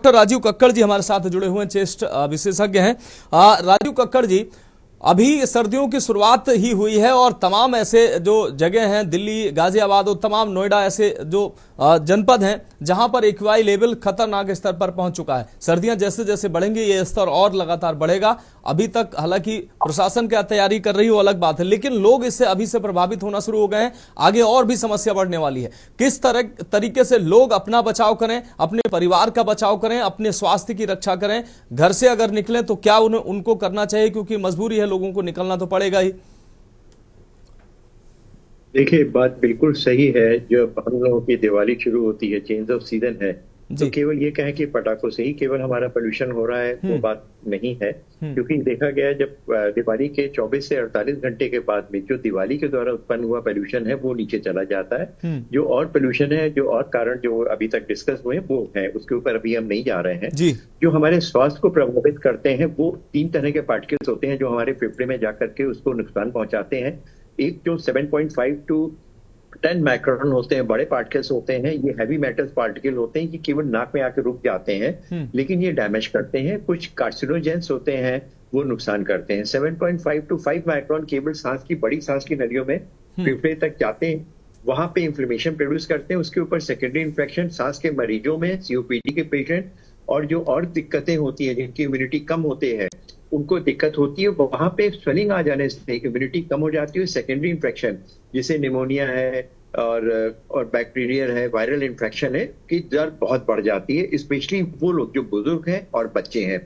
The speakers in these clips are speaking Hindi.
डॉक्टर राजीव कक्कड़ जी हमारे साथ जुड़े हुए हैं, चेस्ट विशेषज्ञ हैं। राजीव कक्कड़ जी, अभी सर्दियों की शुरुआत ही हुई है और तमाम ऐसे जो जगह हैं, दिल्ली, गाजियाबाद और तमाम नोएडा, ऐसे जो जनपद हैं जहां पर एक्यूआई लेवल खतरनाक स्तर पर पहुंच चुका है। सर्दियां जैसे जैसे बढ़ेंगी ये स्तर और लगातार बढ़ेगा। अभी तक हालांकि प्रशासन क्या तैयारी कर रही हो अलग बात है, लेकिन लोग इससे अभी से प्रभावित होना शुरू हो गए हैं। आगे और भी समस्या बढ़ने वाली है। किस तरीके से लोग अपना बचाव करें, अपने परिवार का बचाव करें, अपने स्वास्थ्य की रक्षा करें, घर से अगर निकलें तो क्या उनको करना चाहिए, क्योंकि मजबूरी है, लोगों को निकलना तो पड़ेगा ही। देखिए, बात बिल्कुल सही है। जब हम लोगों की दिवाली शुरू होती है, चेंज ऑफ सीजन है, तो केवल ये कहें कि पटाखों से ही केवल हमारा पोल्यूशन हो रहा है, वो बात नहीं है। क्योंकि देखा गया है, जब दिवाली के 24 से 48 घंटे के बाद में जो दिवाली के द्वारा उत्पन्न हुआ पोल्यूशन है वो नीचे चला जाता है। जो और पोल्यूशन है, जो और कारण जो अभी तक डिस्कस हुए वो है, उसके ऊपर अभी हम नहीं जा रहे हैं। जो हमारे स्वास्थ्य को प्रभावित करते हैं वो 3 तरह के पार्टिकल्स होते हैं जो हमारे फेफड़े में जाकर के उसको नुकसान पहुंचाते हैं। एक जो 7.5 टू 10 माइक्रोन होते हैं, बड़े पार्टिकल्स होते हैं, ये हैवी मेटल्स पार्टिकल होते हैं कि केवल नाक में आकर रुक जाते हैं, लेकिन ये डैमेज करते हैं। कुछ कार्सिनोजेंस होते हैं, वो नुकसान करते हैं। 7.5 टू 5 माइक्रोन केवल सांस की, बड़ी सांस की नलियों में फेफड़े तक जाते हैं, वहां पे इंफ्लेमेशन प्रोड्यूस करते हैं। उसके ऊपर सेकेंडरी इन्फेक्शन सांस के मरीजों में, सीओपीडी के पेशेंट और जो और दिक्कतें होती है, जिनकी इम्यूनिटी कम होती है, उनको दिक्कत होती है। वहां पे स्वेलिंग आ जाने से इम्यूनिटी कम हो जाती है। सेकेंडरी इन्फेक्शन जैसे निमोनिया है और बैक्टीरियल है, वायरल इन्फेक्शन है, की दर बहुत बढ़ जाती है। स्पेशली वो लोग जो बुजुर्ग हैं और बच्चे हैं।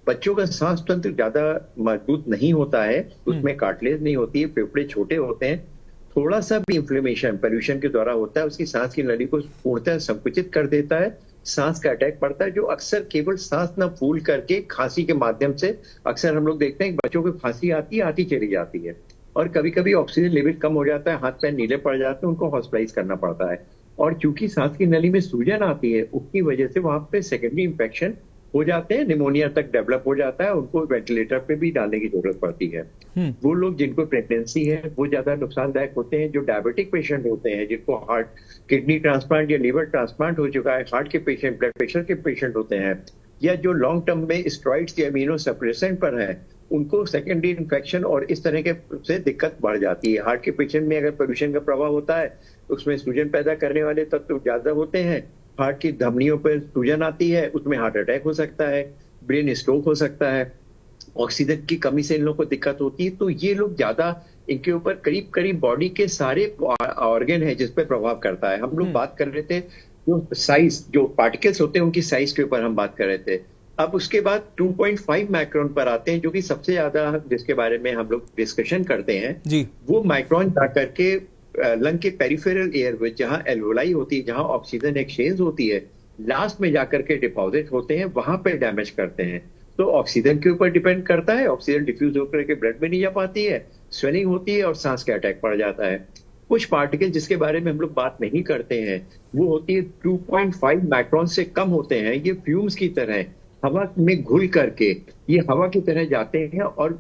बच्चों का सांस तंत्र ज्यादा मजबूत नहीं होता है, उसमें कार्टिलेज नहीं होती है, फेफड़े छोटे होते हैं। थोड़ा सा भी इन्फ्लेमेशन पोल्यूशन के द्वारा होता है, उसकी सांस की नली को पूर्णतः संकुचित कर देता है, सांस का अटैक पड़ता है, जो अक्सर केवल सांस ना फूल करके खांसी के माध्यम से, अक्सर हम लोग देखते हैं कि बच्चों को खांसी आती चली जाती है, और कभी कभी ऑक्सीजन लेवल कम हो जाता है, हाथ पैर नीले पड़ जाते हैं, उनको हॉस्पिटलाइज करना पड़ता है। और चूंकि सांस की नली में सूजन आती है, उसकी वजह से वहां पे सेकेंडरी इंफेक्शन हो जाते हैं, निमोनिया तक डेवलप हो जाता है, उनको वेंटिलेटर पे भी डालने की जरूरत पड़ती है। वो लोग जिनको प्रेगनेंसी है वो ज्यादा नुकसानदायक होते हैं। जो डायबिटिक पेशेंट होते हैं, जिनको हार्ट, किडनी ट्रांसप्लांट या लीवर ट्रांसप्लांट हो चुका है, हार्ट के पेशेंट, ब्लड प्रेशर के पेशेंट होते हैं, या जो लॉन्ग टर्म में स्टेरॉइड्स या इम्यूनो सप्रेसेंट पर है, उनको सेकेंडरी इन्फेक्शन और इस तरह के से दिक्कत बढ़ जाती है। हार्ट के पेशेंट में अगर पोल्यूशन का प्रभाव होता है, उसमें सूजन पैदा करने वाले तत्व ज्यादा होते हैं, हार्ट की धमनियों पर सूजन आती है, उसमें हार्ट अटैक हो सकता है, ब्रेन स्ट्रोक हो सकता है, ऑक्सीजन की कमी से इन लोगों को दिक्कत होती है। तो ये लोग ज्यादा, इनके ऊपर करीब करीब बॉडी के सारे ऑर्गन है जिस पर प्रभाव करता है। हम लोग बात कर रहे थे जो साइज, जो पार्टिकल्स होते हैं उनकी साइज के ऊपर हम बात कर रहे थे। अब उसके बाद 2.5 माइक्रोन पर आते हैं, जो कि सबसे ज्यादा जिसके बारे में हम लोग डिस्कशन करते हैं जी। वो माइक्रोन जाकर के लंग के पेरिफेरल एयर में, जहां एल्वोलाई होती है, जहां ऑक्सीजन एक्सचेंज होती है, लास्ट में जाकर के डिपॉजिट होते हैं, वहां पे डैमेज करते हैं। तो ऑक्सीजन के ऊपर डिपेंड करता है, ऑक्सीजन डिफ्यूज होकर के ब्लड में नहीं जा पाती है, स्वेलिंग होती है और सांस का अटैक पड़ जाता है। कुछ पार्टिकल जिसके बारे में हम लोग बात नहीं करते हैं, वो होती है 2.5 माइक्रोन से कम होते हैं। ये फ्यूम्स की तरह हवा में घुल करके ये हवा की तरह जाते हैं और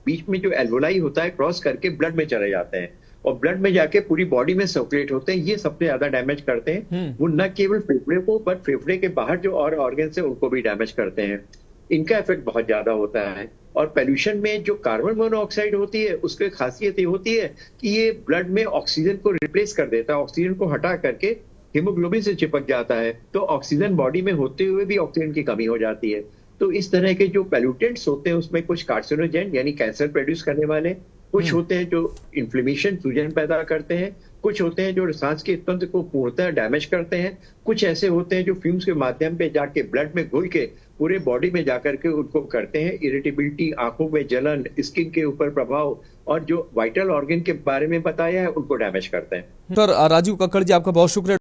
बीच में जो एल्वोलाई होता है क्रॉस करके ब्लड में चले जाते हैं, और ब्लड में जाके पूरी बॉडी में सर्कुलेट होते हैं। ये सबसे ज्यादा डैमेज करते हैं। वो न केवल फेफड़े को, बट फेफड़े के बाहर जो और ऑर्गन है उनको भी डैमेज करते हैं। इनका इफेक्ट बहुत ज्यादा होता है। और पोल्यूशन में जो कार्बन मोनोऑक्साइड होती है, उसकी खासियत ये होती है कि ये ब्लड में ऑक्सीजन को रिप्लेस कर देता है, ऑक्सीजन को हटा करके हीमोग्लोबिन से चिपक जाता है, तो ऑक्सीजन बॉडी में होते हुए भी ऑक्सीजन की कमी हो जाती है। तो इस तरह के जो पोल्यूटेंट्स होते हैं उसमें कुछ कार्सिनोजेन यानी कैंसर प्रोड्यूस करने वाले, कुछ होते हैं जो इन्फ्लेमेशन, सूजन पैदा करते हैं, कुछ होते हैं जो सांस के तंत्र को पूर्णतः डैमेज करते हैं, कुछ ऐसे होते हैं जो फ्यूम्स के माध्यम पे जाके ब्लड में घुल के पूरे बॉडी में जाकर के उनको करते हैं इरिटेबिलिटी, आंखों में जलन, स्किन के ऊपर प्रभाव, और जो वाइटल ऑर्गन के बारे में बताया है उनको डैमेज करते हैं। सर राजीव कक्कड़ जी, आपका बहुत शुक्रिया।